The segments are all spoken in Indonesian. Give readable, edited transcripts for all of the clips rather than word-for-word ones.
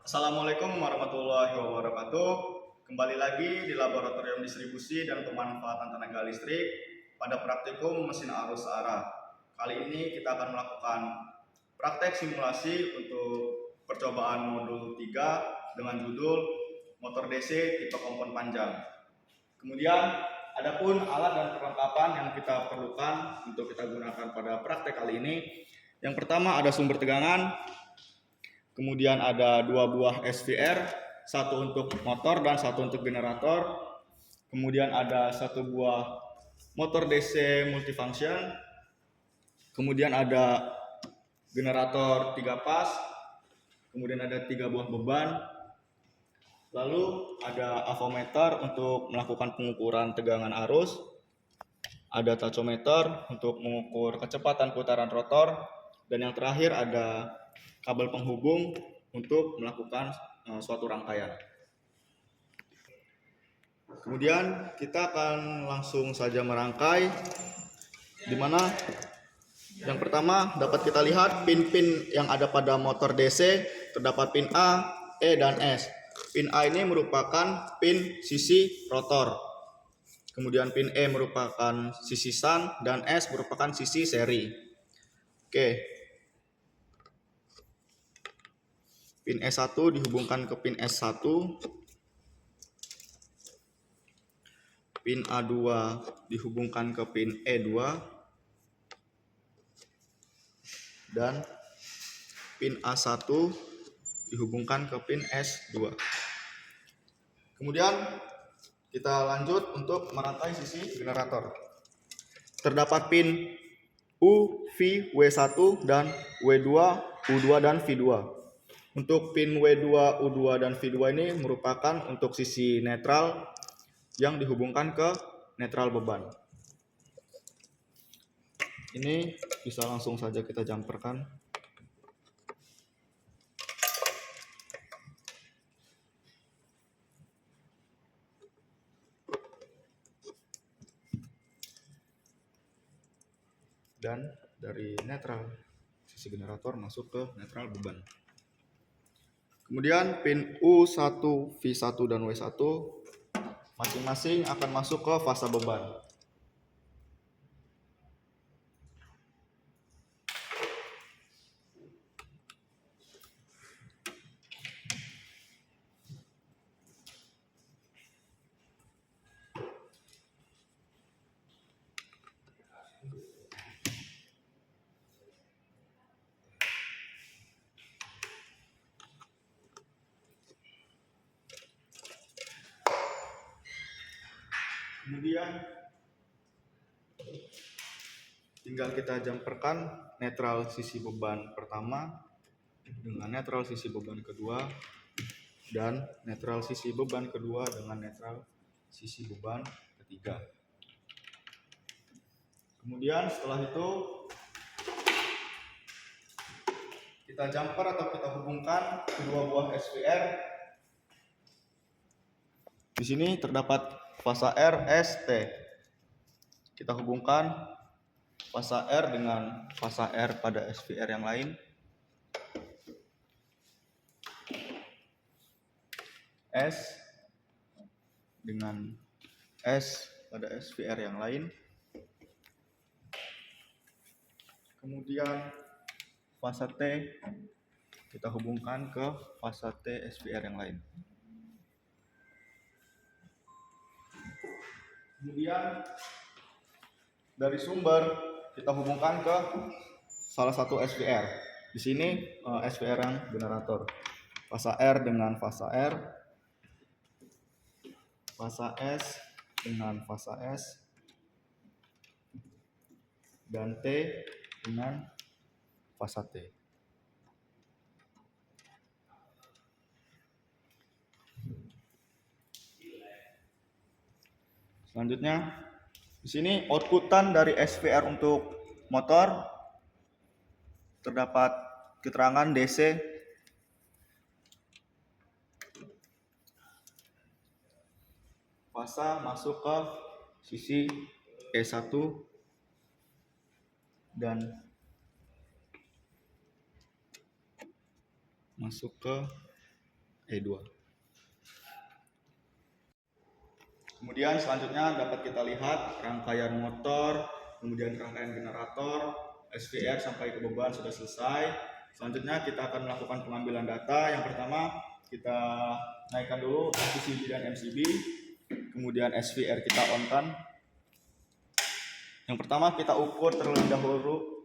Assalamualaikum warahmatullahi wabarakatuh. Kembali lagi di Laboratorium Distribusi dan Pemanfaatan Tenaga Listrik pada praktikum mesin arus arah. Kali ini kita akan melakukan praktek simulasi untuk percobaan modul 3 dengan judul motor DC tipe kompon panjang. Kemudian adapun alat dan perlengkapan yang kita perlukan untuk kita gunakan pada praktek kali ini. Yang pertama ada sumber tegangan. Kemudian ada 2 buah SVR, satu untuk motor dan satu untuk generator. Kemudian ada 1 buah motor DC multifunction. Kemudian ada generator 3 pas. Kemudian ada 3 buah beban. Lalu ada avometer untuk melakukan pengukuran tegangan arus. Ada tachometer untuk mengukur kecepatan putaran rotor. Dan yang terakhir ada kabel penghubung untuk melakukan suatu rangkaian. Kemudian kita akan langsung saja merangkai, di mana yang pertama dapat kita lihat pin-pin yang ada pada motor DC. Terdapat pin A, E, dan S. Pin A ini merupakan pin sisi rotor. Kemudian pin E merupakan sisi shunt dan S merupakan sisi seri. Oke. Pin S1 dihubungkan ke pin S1. Pin A2 dihubungkan ke pin E2. Dan pin A1 dihubungkan ke pin S2. Kemudian kita lanjut untuk merangkai sisi generator. Terdapat pin U, V, W1 dan W2, U2 dan V2. Untuk pin W2, U2 dan V2 ini merupakan untuk sisi netral yang dihubungkan ke netral beban. Ini bisa langsung saja kita jumperkan. Dan dari netral sisi generator masuk ke netral beban. Kemudian pin U1, V1 dan W1 masing-masing akan masuk ke fasa beban. Kemudian tinggal kita jumperkan netral sisi beban pertama dengan netral sisi beban kedua dan netral sisi beban kedua dengan netral sisi beban ketiga. Kemudian setelah itu kita jumper atau kita hubungkan kedua buah SVR. Di sini terdapat fasa R, S, T. Kita hubungkan fasa R dengan fasa R pada SVR yang lain. S dengan S pada SVR yang lain. Kemudian fasa T kita hubungkan ke fasa T SVR yang lain. Kemudian dari sumber kita hubungkan ke salah satu SVR. Di sini SVR yang generator. Fasa R dengan fasa R, fasa S dengan fasa S, dan T dengan fasa T. Selanjutnya, di sini outputan dari SVR untuk motor terdapat keterangan DC. Fasa masuk ke sisi E1 dan masuk ke E2. Kemudian selanjutnya dapat kita lihat rangkaian motor, kemudian rangkaian generator, SVR sampai ke beban sudah selesai. Selanjutnya kita akan melakukan pengambilan data. Yang pertama kita naikkan dulu PCB dan MCB, kemudian SVR kita on-kan. Yang pertama kita ukur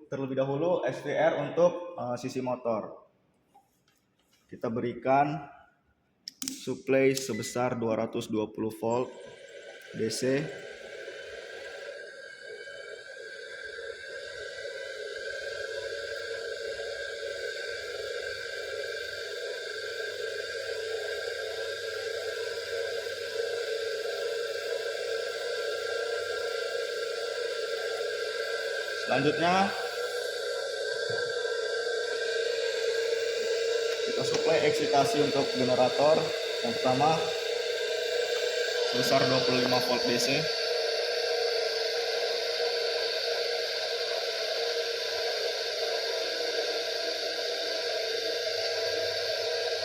terlebih dahulu SVR untuk sisi motor. Kita berikan suplai sebesar 220 volt DC. Selanjutnya kita suplai eksitasi untuk generator. Yang pertama sebesar 25 volt DC.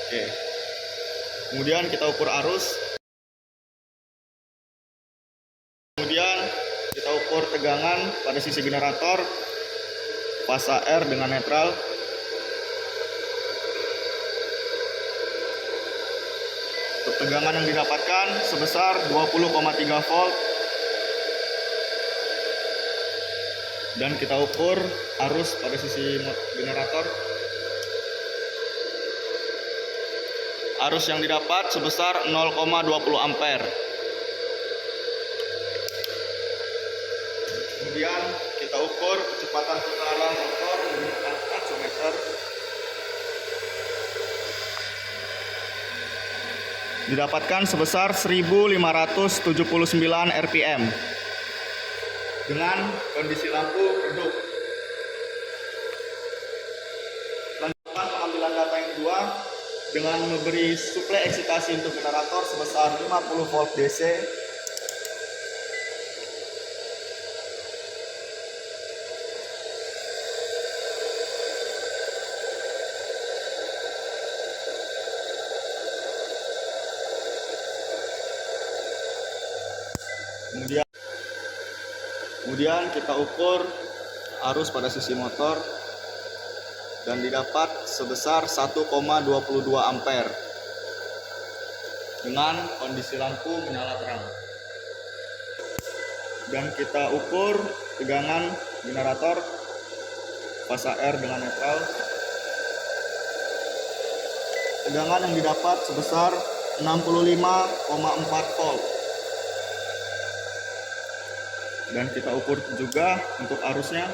Oke. Kemudian kita ukur arus. Kemudian kita ukur tegangan pada sisi generator, fasa R dengan netral. Untuk tegangan yang didapatkan sebesar 20,3 volt. Dan kita ukur arus pada sisi generator. Arus yang didapat sebesar 0,20 ampere. Kemudian kita ukur kecepatan putaran motor menggunakan taksometer. Didapatkan sebesar 1579 rpm dengan kondisi lampu redup. Lanjutkan pengambilan data yang kedua dengan memberi suplai eksitasi untuk generator sebesar 50 volt DC. Kemudian kita ukur arus pada sisi motor dan didapat sebesar 1,22 ampere dengan kondisi lampu menyala terang. Dan kita ukur tegangan generator, fasa R dengan netral. Tegangan yang didapat sebesar 65,4 volt. Dan kita ukur juga untuk arusnya.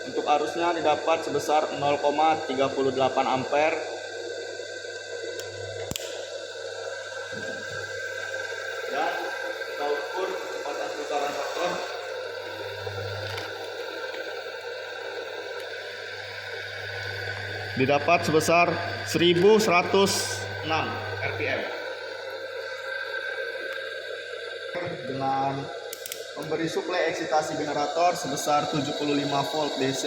Untuk arusnya didapat sebesar 0,38 ampere. Dan kita ukur kecepatan putaran motor. Didapat sebesar 1106 rpm. Dengan memberi suplai eksitasi generator sebesar 75 volt DC.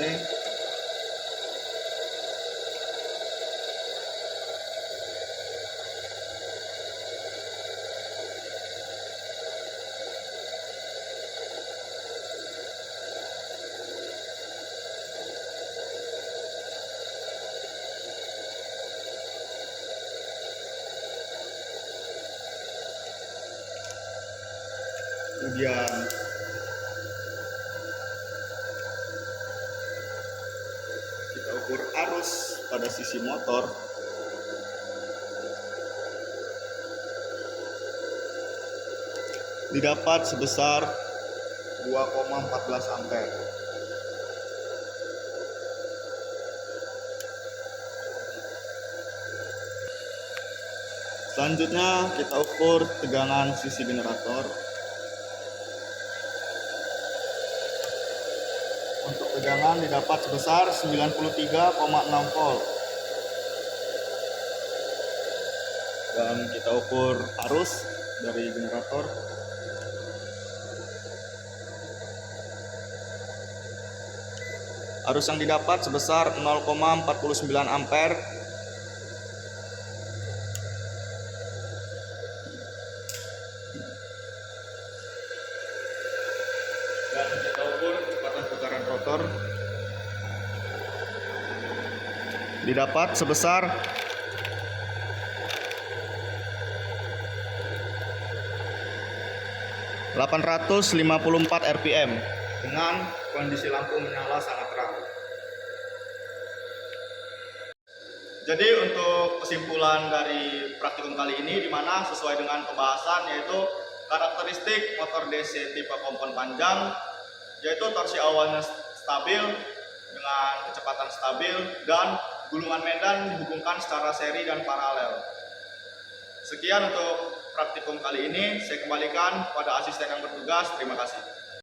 Kemudian kita ukur arus pada sisi motor. Didapat sebesar 2,14 ampere. Selanjutnya kita ukur tegangan sisi generator. Untuk tegangan didapat sebesar 93,6 volt. Dan kita ukur arus dari generator. Arus yang didapat sebesar 0,49 ampere. Dan kita ukur kecepatan putaran rotor didapat sebesar 854 rpm dengan kondisi lampu menyala sangat terang. Jadi untuk kesimpulan dari praktikum kali ini, di mana sesuai dengan pembahasan yaitu karakteristik motor DC tipe kompon panjang, yaitu torsi awalnya stabil dengan kecepatan stabil dan gulungan medan dihubungkan secara seri dan paralel. Sekian untuk praktikum kali ini, saya kembalikan kepada asisten yang bertugas. Terima kasih.